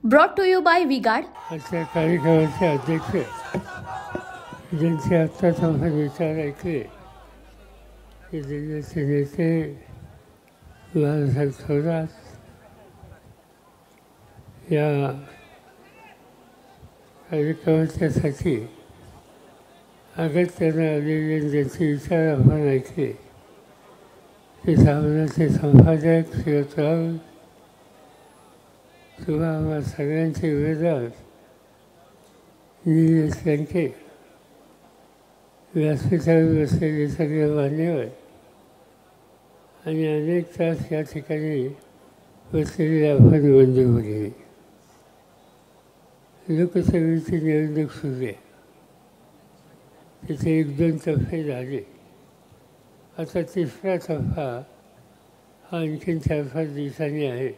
Brought to you by V-Guard. अशा कार्यक्रमाचे अध्यक्ष ज्यांचे आत्ताच आपण विचार ऐकले की जिल्ह्याचे नेते बाळासाहेब थोरात या कार्यक्रमाच्यासाठी अगत्यानं आलेले ज्यांचे विचार आपण ऐकले ते सामनाचे संपादक श्रीयुत राऊत किंवा आम्हा सगळ्यांचे विरोधात निलेश लंके व्यासपीठावर बसलेले सगळे मान्यवर आणि अनेक तास या ठिकाणी बसलेले आपण बंधू भगिनी. लोकसभेची निवडणूक सुरू आहे. तिथे 1-2 टप्पे झाले. आता तिसरा टप्पा हा आणखीन 4-5 दिवसांनी आहे.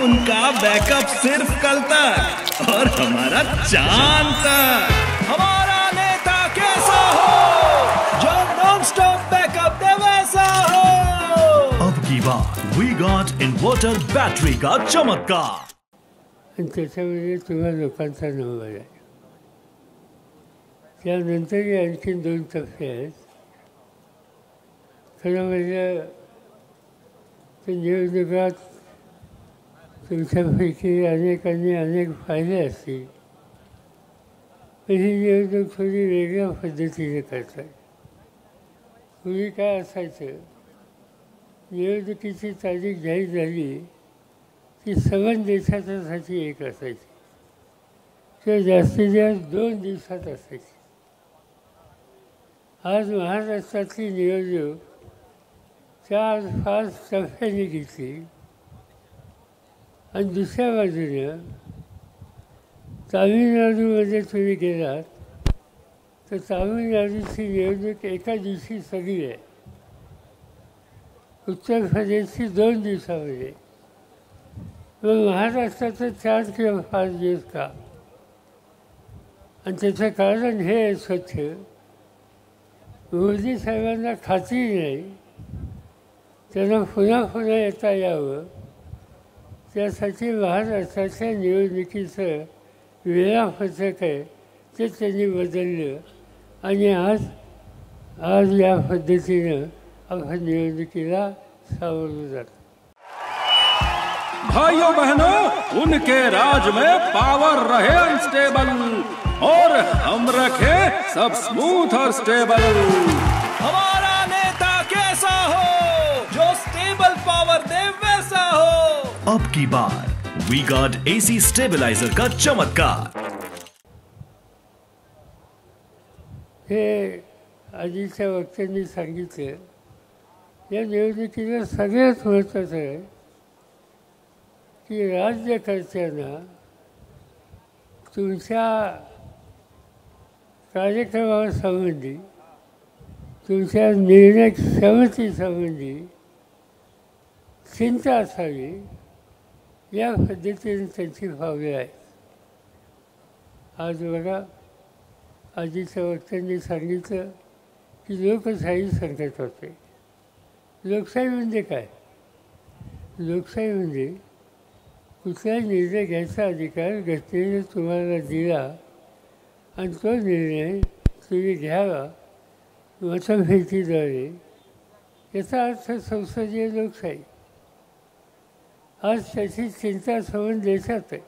उनका बैकअप सिर्फ कल तक और हमारा चांद तक. हमारा नेता कैसा हो जो नॉन स्टॉप बैकअप दे वैसा हो. अब की बार वी गॉट इन्वर्टर बैटरी का चमत्कार. आणि त्याच्यामध्ये तुम्हा लोकांचा नंबर आहे. त्यानंतरही आणखीन 2 टप्पे आहेत. खरं म्हणजे ते निवडणुकात तुमच्यापैकी अनेकांनी अनेक फायदे असतील, पण ही निवडणूक थोडी वेगळ्या पद्धतीने करतात. पूर्वी काय असायचं, निवडणुकीची तारीख जाहीर झाली ती सवन देशाच्यासाठी एक असायची किंवा जास्तीत जास्त 2 दिवसात असायची. आज महाराष्ट्रातली निवडणूक 4-5 टप्प्यांनी घेतली आणि दुसऱ्या बाजूने तामिळनाडूमध्ये तुम्ही गेलात तर तामिळनाडूची निवडणूक एका दिवशी सगळी आहे. उत्तर प्रदेशची 2 दिवसामध्ये. मग महाराष्ट्राचं 4 किंवा 5 दिवस का? आणि त्याचं कारण हे आहे स्वच्छ, मोदी साहेबांना खात्री नाही त्यांना पुन्हा पुन्हा येता यावं, त्यासाठी महाराष्ट्राच्या निवडणुकीचं वेळापत्रक आहे ते त्यांनी बदललं आणि आज या पद्धतीनं आपण निवडणुकीला सावरलं जातं. भाइयों बहनों, उनके राज में पावर रहे अनस्टेबल और हम रखे सब स्मूथ और स्टेबल. हमारा नेता कैसा हो जो स्टेबल पावर दे वैसा हो. अब की बार वी गॉट एसी स्टेबलाइजर का चमत्कार. हे आधीच्या वक्त्यांनी सांगितलं. या निवडणुकीला सगळ्यात महत्त्वाचं आहे की राज्यकर्त्यांना तुमच्या कार्यक्रमासंबंधी, तुमच्या निर्णय क्षमतेसंबंधी चिंता असावी, या पद्धतीने त्यांची भावना आहे. आज बघा, आधीच्या वक्त्यांनी सांगितलं की लोकशाही संकट होते. लोकशाही म्हणजे काय? लोकशाही म्हणजे कुठलाही निर्णय घ्यायचा अधिकार घटनेने तुम्हाला दिला आणि तो निर्णय तुम्ही घ्यावा मतभेदीद्वारे, याचा अर्थ संसदीय लोकशाही. आज त्याची चिंता संबंध देशात आहे.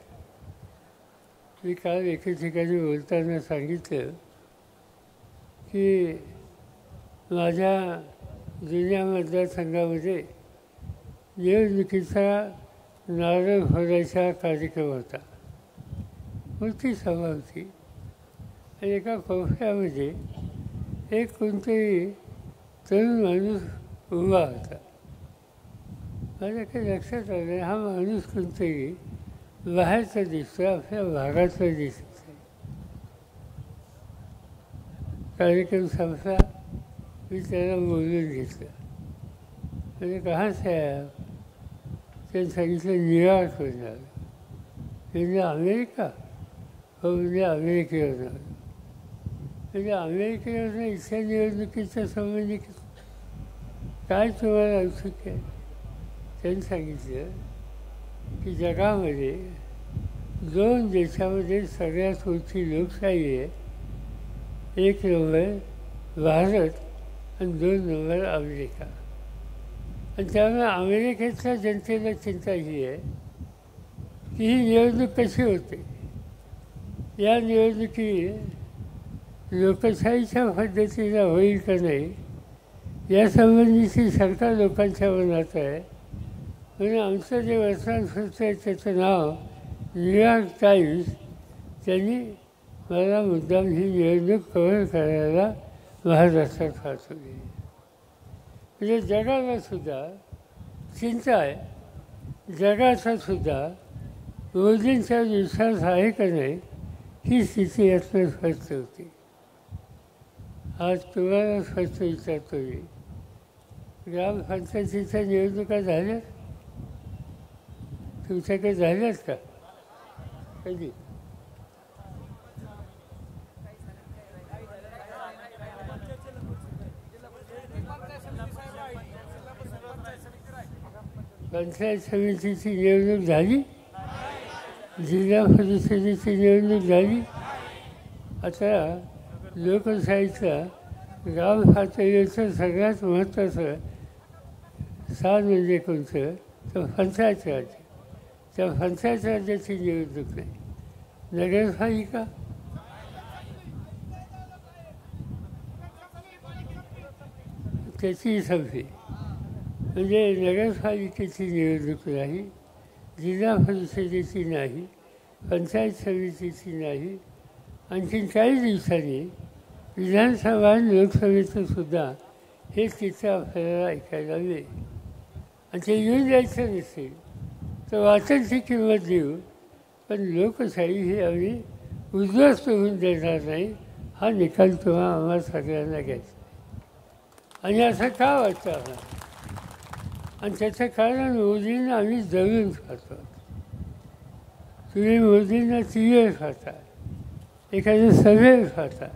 मी काल एका ठिकाणी बोलताना सांगितलं की माझ्या जुन्या मतदारसंघामध्ये निवडणुकीचा नारळ फोडायचा कार्यक्रम होता. मोठी सभा होती आणि एका कोपऱ्यामध्ये एक कोणतरी तरुण माणूस उभा होता. माझ्या काही लक्षात आलं, हा माणूस कोणतरी बाहेरचा दिसतो, आपल्या भागातला दिसत आहे. कार्यक्रम संपला, मी त्याला बोलून घेतलं. म्हणजे कहाँ से आया? त्यांनी सांगितलं न्यूयॉर्कवरून आलं. म्हणजे अमेरिका? हो, म्हणजे अमेरिकेवरून आलं. म्हणजे अमेरिकेवरून इथल्या निवडणुकीच्या संबंधी काय तुम्हाला औत्सुक्य आहे त्यांनी सांगितलं की जगामध्ये 2 देशामध्ये सगळ्यात मोठी लोकशाही आहे. 1 नंबर भारत आणि 2 नंबर अमेरिका. आणि त्यामुळे अमेरिकेतल्या जनतेला चिंता ही आहे की ही निवडणूक कशी होते. या निवडणुकीत लोकशाहीच्या पद्धतीनं होईल का नाही यासंबंधीची शंका लोकांच्या मनात आहे. म्हणून आमचं जे वर्तमानपत्र आहे त्याचं नाव न्यूयॉर्क टाइम्स, त्यांनी मला मुद्दाम ही निवडणूक कव्हर करायला महाराष्ट्रात पाठवली. म्हणजे जगाला सुद्धा चिंता आहे. जगाचा सुद्धा मोदींचा विश्वास आहे का नाही ही स्थिती यातनं स्पष्ट होती. आज तुम्हाला स्पष्ट विचारतो मी, ग्रामपंचायतीच्या निवडणुका झाल्या तुमच्याकडे झाल्यात का? कधी? पंचायत समितीची निवडणूक झाली, जिल्हा परिषदेची निवडणूक झाली. आता लोकशाहीचा ग्रामपातळीचं सगळ्यात महत्त्वाचं स्थान म्हणजे कोणतं तर पंचायत राज. त्या पंचायत राज्याची निवडणूक नाही, नगरपालिका. त्याची संपली. म्हणजे नगरपालिकेची निवडणूक नाही, जिल्हा परिषदेची नाही, पंचायत समितीची नाही. आणखीन काही दिवसांनी विधानसभा आणि लोकसभेचं सुद्धा हे चित्र आपल्याला ऐकायला मिळेल. आणि ते येऊन जायचं नसेल तर वाचनची किंमत देऊ, पण लोकशाही ही आम्ही उद्ध्वस्त होऊन देणार नाही. हा निकाल तुम्हा आम्हाला सगळ्यांना घ्यायचा. आणि असं का वाटतं आम्हाला? आणि त्याचं कारण मोदींना आम्ही जवळून पाहतो. तुम्ही मोदींना टीव्हीवर पाहता, एखाद्या सभेवर पाहता,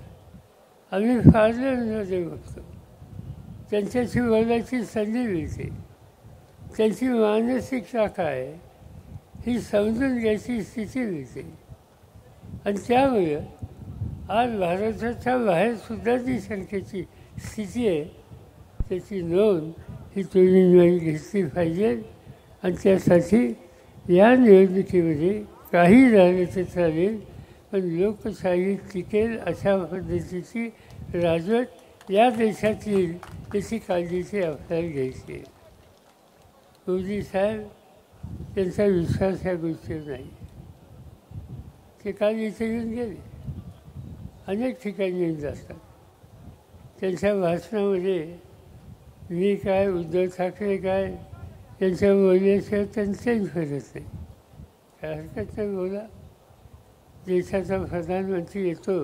आम्ही पार्लमेंटमध्ये बघतो. त्यांच्याशी बोलायची संधी मिळते. त्यांची मानसिकता काय ही समजून घ्यायची स्थिती मिळते. आणि त्यामुळे आज भारताच्या बाहेरसुद्धा जी संख्येची स्थिती आहे त्याची नोंद ही तुम्ही घेतली पाहिजे. आणि त्यासाठी या निवडणुकीमध्ये काही झालं तर चालेल, पण लोकशाही टिकेल अशा पद्धतीची राजवट या देशात येईल त्याची काळजीची आपल्याला घ्यायची आहे. मोदी साहेब त्यांचा विश्वास या गोष्टीवर नाही. ते काल इथे येऊन गेले, अनेक ठिकाणी येऊन जातात. त्यांच्या भाषणामध्ये मी काय, उद्धव ठाकरे काय, त्यांच्या बोलण्याशिवाय त्यांचंही फरक नाही. काय हरकत नाही, बोला. देशाचा प्रधानमंत्री येतो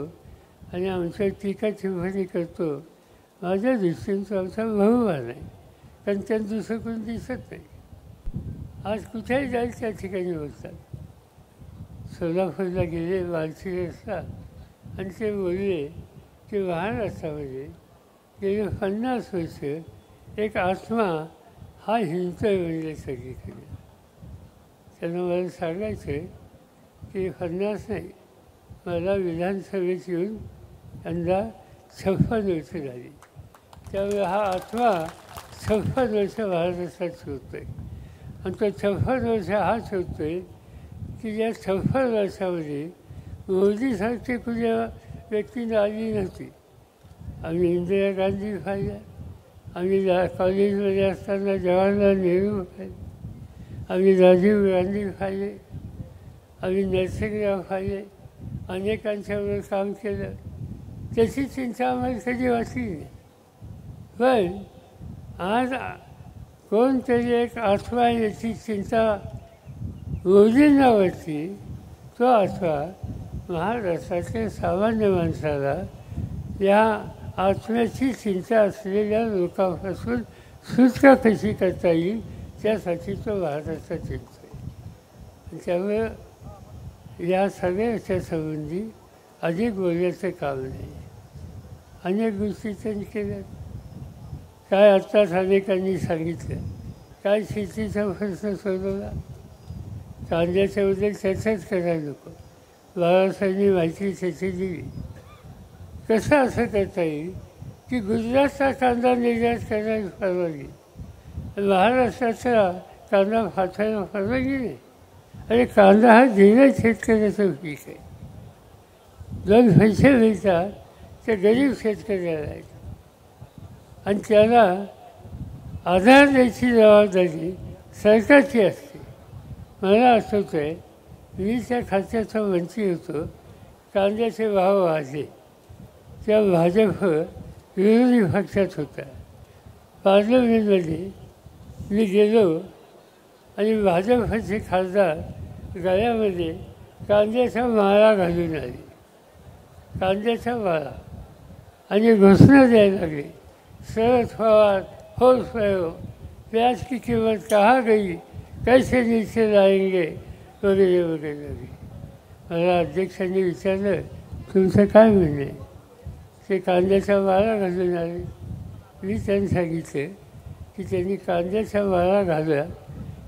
आणि आमच्या टीका टिप्पणी करतो. माझ्या दृष्टीने तो आमचा बहुमान आहे, कारण त्यांना दुसरं कोणी दिसत नाही. आज कुठेही जाईल त्या ठिकाणी बोलतात. सोलापूरला गेले, मानसी रस्ता, आणि ते बोलले की महाराष्ट्रामध्ये गेले 50 वर्ष एक आत्मा हा हिंडतोय म्हणजे सगळीकडे. त्यांना मला सांगायचं की 50 नाही, मला विधानसभेत येऊन यंदा 56 वर्ष झाली. त्यामुळे हा आत्मा 56 वर्ष महाराष्ट्रात शोधतो आहे. आणि तो 56 वर्ष हा शोधतो आहे की या 56 वर्षामध्ये मोदीसारखी कुठल्या व्यक्तीने आली नव्हती. आम्ही इंदिरा गांधी पाहिल्या, आम्ही कॉलेजमध्ये असताना जवाहरलाल नेहरू पाहिले, आम्ही राजीव गांधी पाहिले, आम्ही नरसिंहराव पाहिले, अनेकांच्यावर काम केलं. त्याची चिंता आम्हाला कधी वाटली नाही. पण आज कोणतरी एक आत्मा याची चिंता मोदींना वाटली. तो आत्मा महाराष्ट्राच्या सामान्य माणसाला या आत्म्याची चिंता असलेल्या लोकांपासून सुटका कशी करता येईल त्यासाठी तो महाराष्ट्रात चिंता आहे. त्यामुळे या सगळ्याच्या संबंधी अधिक बोलण्याचं काम नाही. अनेक गोष्टी त्यांनी केल्या. काय आत्ताच अनेकांनी सांगितलं काय शेतीचा प्रश्न सोडवला? कांद्याच्या बद्दल चर्चाच करायला नको. बाळासाहेबांनी माहिती त्याची दिली. कसं असं करता येईल की गुजरातचा कांदा निर्यात करायला परवानगी, महाराष्ट्राचा कांदा फाटायला परवानगी नाही? अरे कांदा हा धीरज शेतकऱ्याचं पीक आहे. 2 पैसे मिळतात ते गरीब शेतकऱ्याला आहेत आणि त्याला आधार द्यायची जबाबदारी सरकारची असते. मला आठवतं आहे, मी त्या खात्याचा मंत्री होतो, कांद्याचे भाव वाढले. त्या भाजप विरोधी पक्षात होता. पार्लमेंटमध्ये मी गेलो आणि भाजपचे खासदार गळ्यामध्ये कांद्याचा माळा घालून आले, कांद्याचा माळा, आणि घोषणा द्यायला लागले, शरद पवार होश रहो, प्याज की कीमत कहाँ गई, कैसे नीचे लाएंगे, वगैरे वगैरे वगैरे. मला अध्यक्षांनी विचारलं, तुमचं काय म्हणणं आहे? ते कांद्याचा माळा घालून आले. मी त्यांनी सांगितलं की त्यांनी कांद्याचा माळा घाला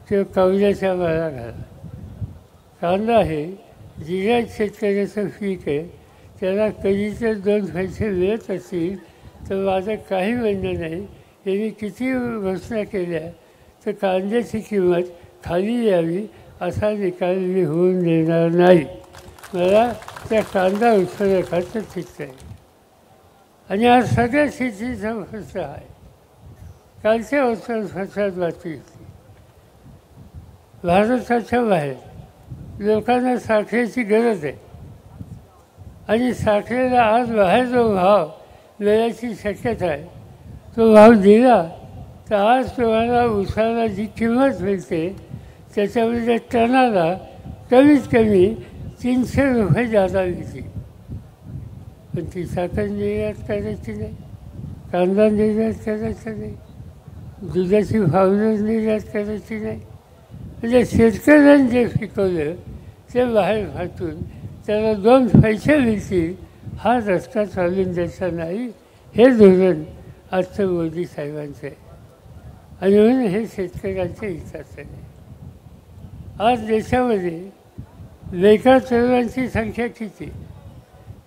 किंवा कवल्याचा माळा घाला. कांदा हे जिल्ह्यात शेतकऱ्याचं पीक आहे. त्याला कधी जर 2 पैसे मिळत असतील तर माझं काही म्हणणं नाही. यांनी किती घोषणा केल्या तर कांद्याची किंमत खाली यावी असा निकाल मी होऊन देणार नाही. मला त्या कांदा उत्पादकाचं चित्त आहे. आणि आज सगळ्या शेतीचा प्रश्न आहे. कालच्या वर्तमानपत्रात बातमी होती, भारताच्या बाहेर लोकांना साखरेची गरज आहे आणि साखरेला आज बाहेर जो भाव मिळायची शक्यता आहे तो भाव दिला तर आज तुम्हाला उसाला जी किंमत मिळते त्याच्यामध्ये टनाला कमीत कमी 300 रुपये जादा मिळतील. पण ती साखर निर्यात करायची नाही, कांदा निर्यात करायचा नाही, दुधाची पावडर निर्यात करायची नाही. म्हणजे शेतकऱ्यांनी जे पिकवलं ते बाहेर फाटून त्याला 2 पैसे मिळतील हा रस्ता चालून द्यायचा नाही. हे धोरण आजचं मोदी साहेबांचं आहे आणि म्हणून हे शेतकऱ्यांच्या हिताचं आहे. आज देशामध्ये बेकार तरुणांची संख्या किती?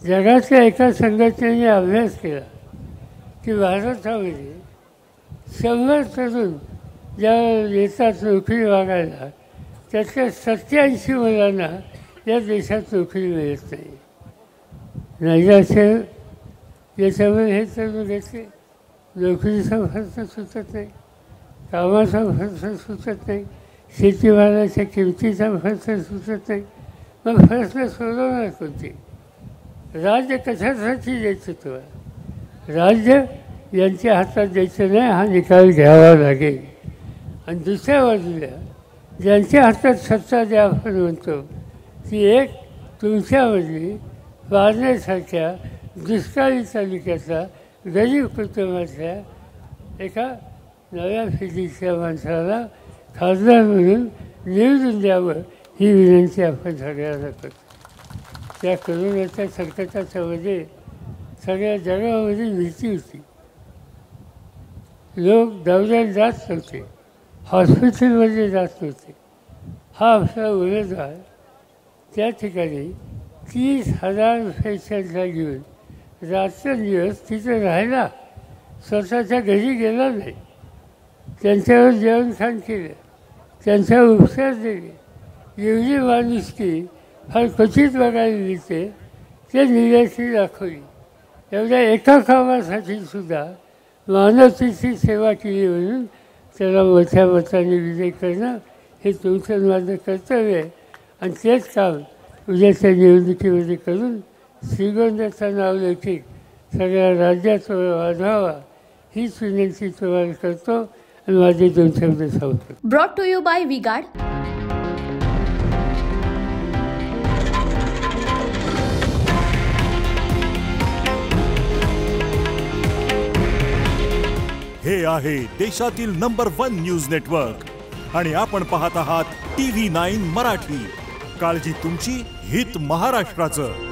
जगातल्या एका संघटनेने अभ्यास केला की भारतामध्ये 100 तरुण ज्या येतात नोकरी मागायला त्यातल्या 87 मुलांना या देशात नोकरी मिळत नाही. नाही असेल याच्यामध्ये हे तरुण घेतले, नोकरीचा खर्च सुचत नाही, कामाचा खर्च सुचत नाही, शेतीमालाच्या किमतीचा खर्च सुचत नाही. मग प्रश्न सोडवणार कोणते? राज्य कशासाठी द्यायचं तुम्हाला? राज्य यांच्या हातात द्यायचं नाही, हा निकाल घ्यावा लागेल. आणि दुसऱ्या बाजूला ज्यांच्या हातात सत्ता द्या आपण म्हणतो ती एक तुमच्यामधली पारनेसारख्या दुष्काळी तालुक्यातला गरीब कुटुंबातल्या एका नव्या पिढीच्या माणसाला खासदार म्हणून निवडून द्यावं ही विनंती आपण सगळ्यांना करतो. त्या करोनाच्या संकटाच्या मध्ये सगळ्या जगामध्ये भीती होती. लोक दौऱ्यात जात नव्हते, हॉस्पिटलमध्ये जात नव्हते. हा आपला उमेदवार त्या ठिकाणी 30,000 पेशंटला घेऊन रात्रंदिवस तिथे राहिला, स्वतःच्या घरी गेला नाही. त्यांच्यावर जेवणखाण केलं, त्यांच्यावर उपचार दिले. एवढी माणुसकी फार क्वचित बघायला मिळते, ते निर्याती दाखवली. एवढ्या एका कामासाठी सुद्धा मानवतेची सेवा केली म्हणून त्याला मोठ्या मताने विजय करणं हे तुमचं माझं कर्तव्य आहे. आणि तेच काम उद्याच्या निवडणुकीमध्ये करून श्रीगोंद्याचा नावलौकिक सगळ्या राज्यात वाढवावा हीच विनंती तुम्हाला करतो आणि माझे 2 शब्द सांगतो. Brought to you by V Guard. हे आहे देशातील नंबर 1 न्यूज नेटवर्क आणि आपण पाहत आहात TV9 मराठी. काळजी तुमची, हित महाराष्ट्राचं.